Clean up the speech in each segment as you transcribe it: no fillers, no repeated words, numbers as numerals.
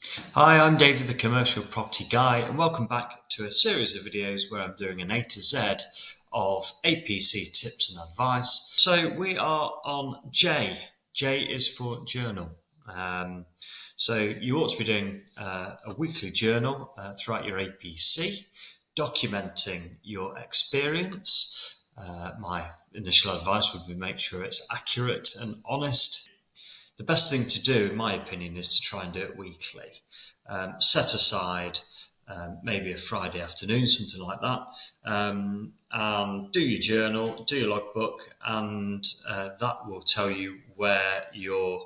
Hi, I'm David, the Commercial Property Guy, and welcome back to a series of videos where I'm doing an A to Z of APC tips and advice. So we are on J. J is for journal. So you ought to be doing a weekly journal throughout your APC, documenting your experience. My initial advice would be make sure it's accurate and honest. The best thing to do, in my opinion, is to try and do it weekly. Set aside maybe a Friday afternoon, something like that, and do your journal, do your logbook, and that will tell you where you're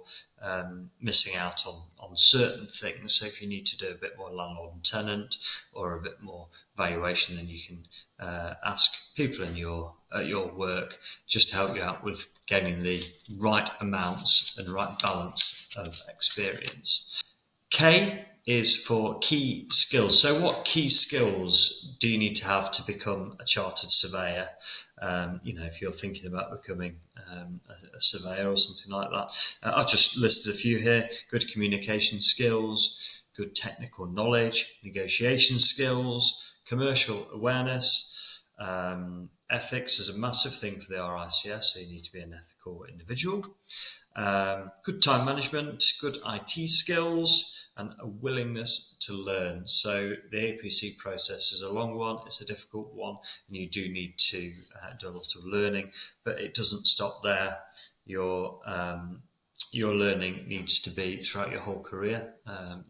missing out on certain things. So if you need to do a bit more landlord and tenant or a bit more valuation, then you can ask people in your work just to help you out with getting the right amounts and right balance of experience. K is for key skills. So what key skills do you need to have to become a chartered surveyor? If you're thinking about becoming a surveyor or something like that. I've just listed a few here. Good communication skills, good technical knowledge, negotiation skills, commercial awareness. Ethics is a massive thing for the RICS, so you need to be an ethical individual. Good time management, good IT skills, and a willingness to learn. So the APC process is a long one, it's a difficult one, and you do need to do a lot of learning, but it doesn't stop there. Your learning needs to be throughout your whole career.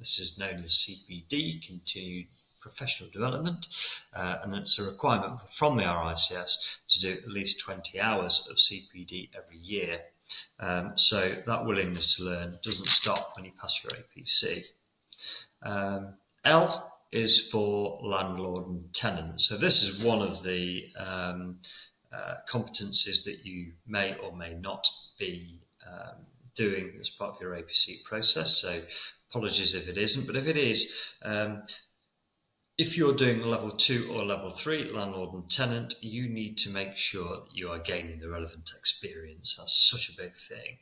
This is known as CPD, Continued Professional Development, and it's a requirement from the RICS to do at least 20 hours of CPD every year. So that willingness to learn doesn't stop when you pass your APC. L is for landlord and tenant. So this is one of the competencies that you may or may not be doing as part of your APC process. So apologies if it isn't, but if it is, if you're doing level 2 or level 3, landlord and tenant, you need to make sure that you are gaining the relevant experience. That's such a big thing.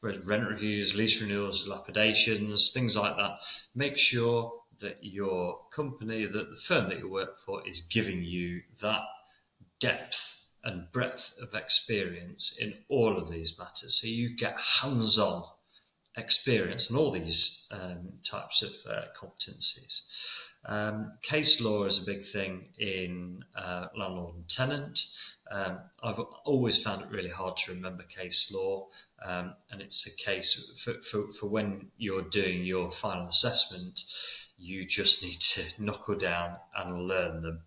Rent reviews, lease renewals, dilapidations, things like that. Make sure that your company, that the firm that you work for, is giving you that depth and breadth of experience in all of these matters. So you get hands-on experience on all these types of competencies. Case law is a big thing in landlord and tenant. I've always found it really hard to remember case law, and it's a case for when you're doing your final assessment, you just need to knuckle down and learn them.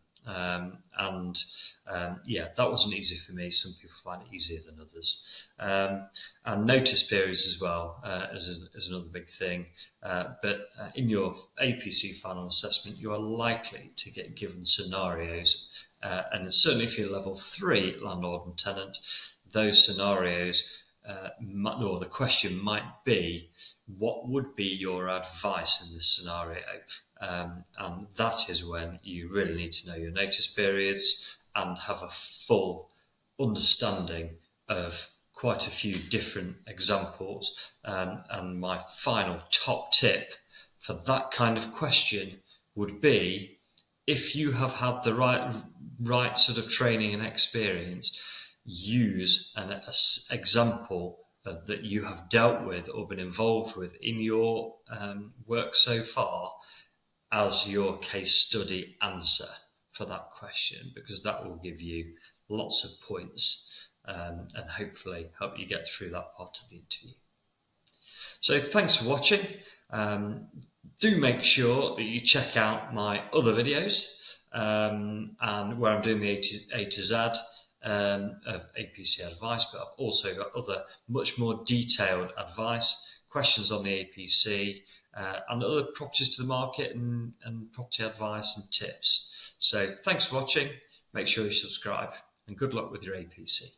That wasn't easy for me. Some people find it easier than others. And notice periods as well is another big thing. But in your APC final assessment, you are likely to get given scenarios. And certainly if you're level 3 landlord and tenant, those scenarios, or the question might be, what would be your advice in this scenario? And that is when you really need to know your notice periods and have a full understanding of quite a few different examples. And my final top tip for that kind of question would be, if you have had the right sort of training and experience, use an example that you have dealt with or been involved with in your work so far as your case study answer for that question, because that will give you lots of points and hopefully help you get through that part of the interview. So thanks for watching. Do make sure that you check out my other videos and where I'm doing the A to Z of APC advice, but I've also got other much more detailed advice, questions on the APC, and other properties to the market and property advice and tips. So thanks for watching. Make sure you subscribe and good luck with your APC.